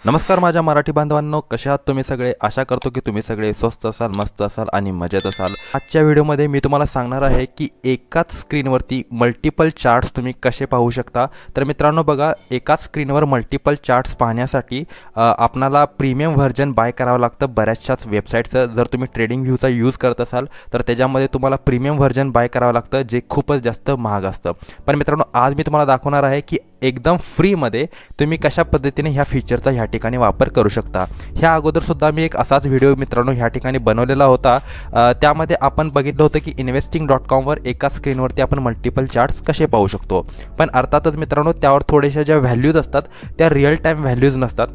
नमस्कार माझ्या मराठी बांधवांनो, कशा आहात तुम्ही सगळे। आशा करतो की तुम्ही सगळे स्वस्त असाल, मस्त असाल आणि मजेत असाल। आजच्या व्हिडिओमध्ये मी तुम्हाला सांगणार आहे की एकाच स्क्रीनवरती मल्टिपल चार्ट्स तुम्ही कसे पाहू शकता। तर मित्रांनो बघा, एकाच स्क्रीनवर मल्टिपल चार्ट्स पाहण्यासाठी आपल्याला प्रीमियम व्हर्जन बाय करावं लागतं बऱ्याचशाच वेबसाईटचं। जर तुम्ही ट्रेडिंग व्ह्यूचा यूज करत असाल तर त्याच्यामध्ये तुम्हाला प्रीमियम व्हर्जन बाय करावं लागतं, जे खूपच जास्त महाग असतं। पण मित्रांनो, आज मी तुम्हाला दाखवणार आहे की एकदम फ्रीमध्ये तुम्ही कशा पद्धतीने ह्या फीचरचा ह्या ठिकाणी वापर करू शकता। ह्या अगोदरसुद्धा मी एक असाच व्हिडिओ मित्रांनो ह्या ठिकाणी बनवलेला होता। त्यामध्ये आपण बघितलं होतं की investing.com वर एका स्क्रीनवरती आपण मल्टिपल चार्ट्स कसे पाहू शकतो। पण अर्थातच मित्रांनो, त्यावर थोड्याशा ज्या व्हॅल्यूज असतात त्या रिअल टाईम व्हॅल्यूज नसतात।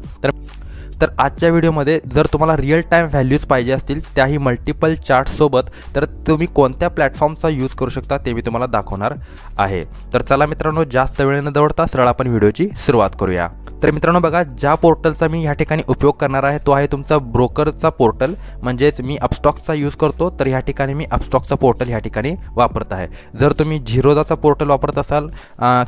तर आजच्या व्हिडिओमध्ये जर तुम्हाला रिअल टाईम व्हॅल्यूज पाहिजे असतील त्याही मल्टिपल चार्ट्ससोबत, तर तुम्ही कोणत्या प्लॅटफॉर्मचा यूज करू शकता ते मी तुम्हाला दाखवणार आहे। तर चला मित्रांनो, जास्त वेळ न दवडता सरळ आपण व्हिडिओची सुरुवात करूया। तर मित्रांनो बघा, ज्या पोर्टलचा मी ह्या ठिकाणी उपयोग करणार आहे तो आहे तुमचा ब्रोकरचा पोर्टल, म्हणजेच मी अपस्टॉक्सचा यूज करतो। तर ह्या ठिकाणी मी अपस्टॉक्सचा पोर्टल ह्या ठिकाणी वापरत आहे। जर तुम्ही झिरोदाचा पोर्टल वापरत असाल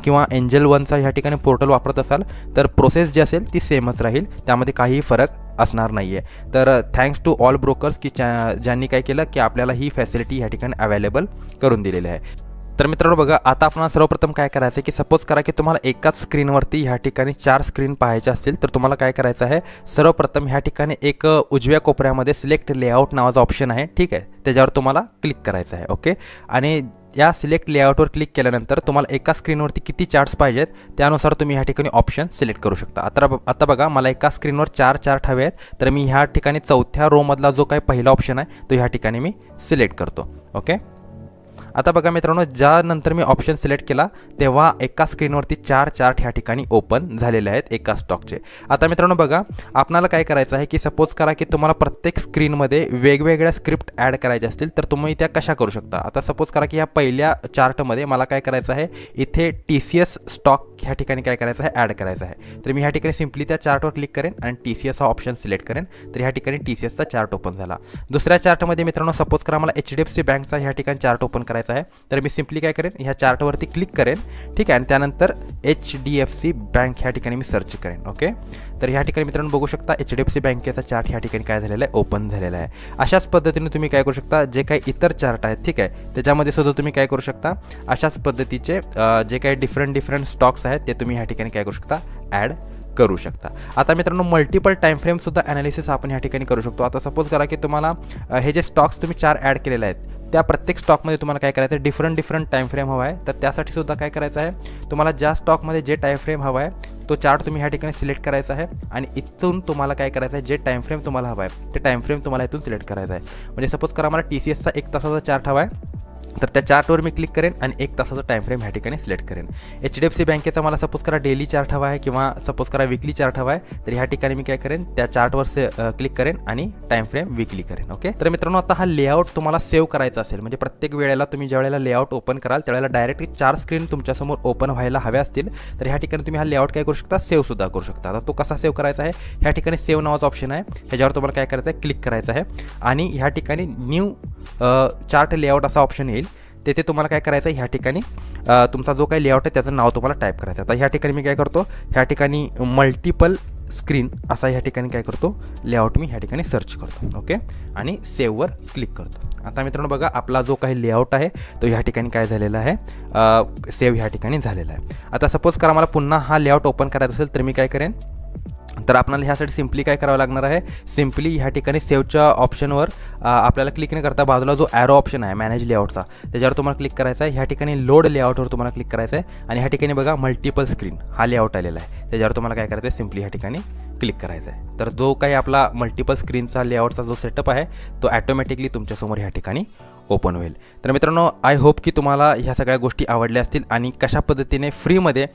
किंवा एंजल वनचा ह्या ठिकाणी पोर्टल वापरत असाल तर प्रोसेस जी असेल ती सेमच राहील, त्यामध्ये काही फरक असणार नाही आहे। तर थँक्स टू ऑल ब्रोकर्स की ज्यांनी काय केलं की आपल्याला ही फॅसिलिटी ह्या ठिकाणी अवेलेबल करून दिलेली आहे। तर मित्रांनो बघा, आता आपल्याला सर्वप्रथम काय करायचं आहे की सपोज करा की तुम्हाला एकाच स्क्रीनवरती ह्या ठिकाणी 4 स्क्रीन पाहायचे असतील तर तुम्हाला काय करायचं आहे, सर्वप्रथम ह्या ठिकाणी एक उजव्या कोपऱ्यामध्ये सिलेक्ट लेआउट नावाचा ऑप्शन आहे, ठीक आहे, त्याच्यावर तुम्हाला क्लिक करायचं आहे। ओके, आणि या सिलेक्ट लेआउटवर क्लिक केल्यानंतर तुम्हाला एका स्क्रीनवरती किती चार्ट्स पाहिजेत त्यानुसार तुम्ही ह्या ठिकाणी ऑप्शन सिलेक्ट करू शकता। आता बघा, मला एका स्क्रीनवर 4 चार्ट हवे आहेत, तर मी ह्या ठिकाणी चौथ्या रोमधला जो काही पहिला ऑप्शन आहे तो ह्या ठिकाणी मी सिलेक्ट करतो। ओके, आता बघा मित्रांनो, ज्यानंतर मी ऑप्शन सिलेक्ट केला तेव्हा एका स्क्रीनवरती 4 चार्ट ह्या ठिकाणी ओपन झालेले आहेत एका स्टॉकचे। आता मित्रांनो बघा, आपल्याला काय करायचं आहे की सपोज करा की तुम्हाला प्रत्येक स्क्रीनमध्ये वेगवेगळ्या स्क्रिप्ट ॲड करायच्या असतील तर तुम्ही त्या कशा करू शकता। आता सपोज करा की ह्या पहिल्या चार्टमध्ये मला काय करायचं आहे, इथे TCS स्टॉक ह्या ठिकाणी काय करायचं आहे, ॲड करायचं आहे। तर मी ह्या ठिकाणी सिम्पली त्या चार्टवर क्लिक करेन आणि TCS हा ऑप्शन सिलेक्ट करेन, तर ह्या ठिकाणी TCSचा चार्ट ओपन झाला। दुसऱ्या चार्टमध्ये मित्रांनो सपोज करा मला HDFC बँकचा ह्या ठिकाणी चार्ट ओपन करायचा आहे, तर मी सिम्पली काय करेन, ह्या चार्टवरती क्लिक करेन, ठीक आहे, आणि त्यानंतर HDFC बँक ह्या ठिकाणी मी सर्च करेन। ओके, तर ह्या ठिकाणी मित्रांनो बघू शकता HDFC बँकेचा चार्ट ह्या ठिकाणी काय झालेला आहे, ओपन झालेला आहे। अशाच पद्धतीने तुम्ही काय करू शकता, जे काही इतर चार्ट आहेत, ठीक आहे, त्याच्यामध्ये सुद्धा तुम्ही काय करू शकता, अशाच पद्धतीचे जे काही डिफरंट स्टॉक्स आहेत ते तुम्ही ह्या ठिकाणी काय करू शकता, ॲड करू शकता। आता मित्रांनो, मल्टिपल टाइम फ्रेम सुद्धा ॲनालिसिस आपण ह्या ठिकाणी करू शकतो। आता सपोज करा की तुम्हाला हे जे स्टॉक्स तुम्ही 4 ॲड केलेले आहेत त्या प्रत्येक स्टॉकमध्ये तुम्हाला काय करायचं आहे, डिफरंट टाइम फ्रेम हवा आहे, तर त्यासाठी सुद्धा काय करायचं आहे, तुम्हाला ज्या स्टॉकमध्ये जे टाइम फ्रेम हवा आहे तो चार्ट तुम्ही ह्या ठिकाणी सिलेक्ट करायचा आहे आणि इथून तुम्हाला काय करायचं आहे, जे टाइम फ्रेम तुम्हाला हवा आहे ते टाइम फ्रेम तुम्हाला इथून सिलेक्ट करायचं आहे। म्हणजे सपोज करा मला TCSचा 1 तासाचा चार्ट हवा आहे, तर त्या चार्टवर मी क्लिक करेन आणि 1 तासाचा टाइम फ्रेम ह्या ठिकाणी सिलेक्ट करेन। HDFC बँकेचा मला सपोज करा डेली चार्ट हवा आहे किंवा सपोज करा वीकली चार्ट हवा आहे, तर ह्या ठिकाणी मी काय करेन, त्या चार्टवर क्लिक करेन आणि टाइम फ्रेम वीकली करेन। ओके, तर मित्रांनो, आता हा लेआउट तुम्हाला सेव्ह करायचा असेल, म्हणजे प्रत्येक वेळेला तुम्ही ज्या वेळेला लेआउट ओपन कराल त्यावेळेला डायरेक्ट 4 स्क्रीन तुमच्यासमोर ओपन व्हायला हव्या असतील तर ह्या ठिकाणी तुम्ही हा लेआउट काय करू शकता, सेव्ह सुद्धा करू शकता। आता तो कसा सेव्ह करायचा आहे, ह्या ठिकाणी सेव्ह नावाचा ऑप्शन आहे, ह्याच्यावर तुम्हाला काय करायचं आहे, क्लिक करायचं आहे आणि ह्या ठिकाणी न्यू चार्ट लेआउट असा ऑप्शन येईल, तेथे तुम्हाला काय करायचं आहे, ह्या ठिकाणी तुमचा जो काही लेआउट आहे त्याचं नाव तुम्हाला टाईप करायचं आहे। आता ह्या ठिकाणी मी काय करतो, ह्या ठिकाणी मल्टिपल स्क्रीन असा ह्या ठिकाणी काय करतो, लेआउट मी ह्या ठिकाणी सर्च करतो। ओके, आणि सेव्हवर क्लिक करतो। आता मित्रांनो बघा, आपला जो काही लेआउट आहे तो ह्या ठिकाणी काय झालेला आहे, सेव्ह ह्या ठिकाणी झालेला आहे। आता सपोज करा मला पुन्हा हा लेआउट ओपन करायचा असेल तर मी काय करेन, तर आपल्याला ह्यासाठी सिम्पली काय करावं लागणार आहे, सिम्पली ह्या ठिकाणी सेव्हच्या ऑप्शनवर आपल्याला क्लिक न करता बाजूला जो ॲरो ऑप्शन आहे मॅनेज लेआउटचा त्याच्यावर तुम्हाला क्लिक करायचा आहे। ह्या ठिकाणी लोड लेआउटवर तुम्हाला क्लिक करायचं आहे आणि ह्या ठिकाणी बघा मल्टिपल स्क्रीन हा लेआउट आलेला आहे, त्याच्यावर तुम्हाला काय करायचं आहे, सिम्पली ह्या ठिकाणी क्लिक करायचं आहे। तर जो काही आपला मल्टिपल स्क्रीनचा लेआउटचा जो सेटअप आहे तो ॲटोमॅटिकली तुमच्यासमोर ह्या ठिकाणी ओपन होईल। तर मित्रांनो, आय होप की तुम्हाला ह्या सगळ्या गोष्टी आवडल्या असतील आणि कशा पद्धतीने फ्रीमध्ये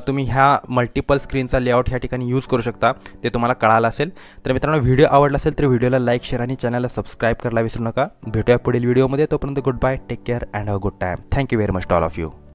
तुम्ही ह्या मल्टिपल स्क्रीनचा लेआउट ह्या ठिकाणी यूज करू शकता ते तुम्हाला कळालं असेल। तर मित्रांनो, व्हिडिओ आवडला असेल तर व्हिडिओला लाईक, शेअर आणि चॅनलला सबस्क्राईब करायला विसरू नका। भेटूया पुढील व्हिडिओमध्ये, तोपर्यंत good bye, take care and have a good time. Thank you very much to all of you.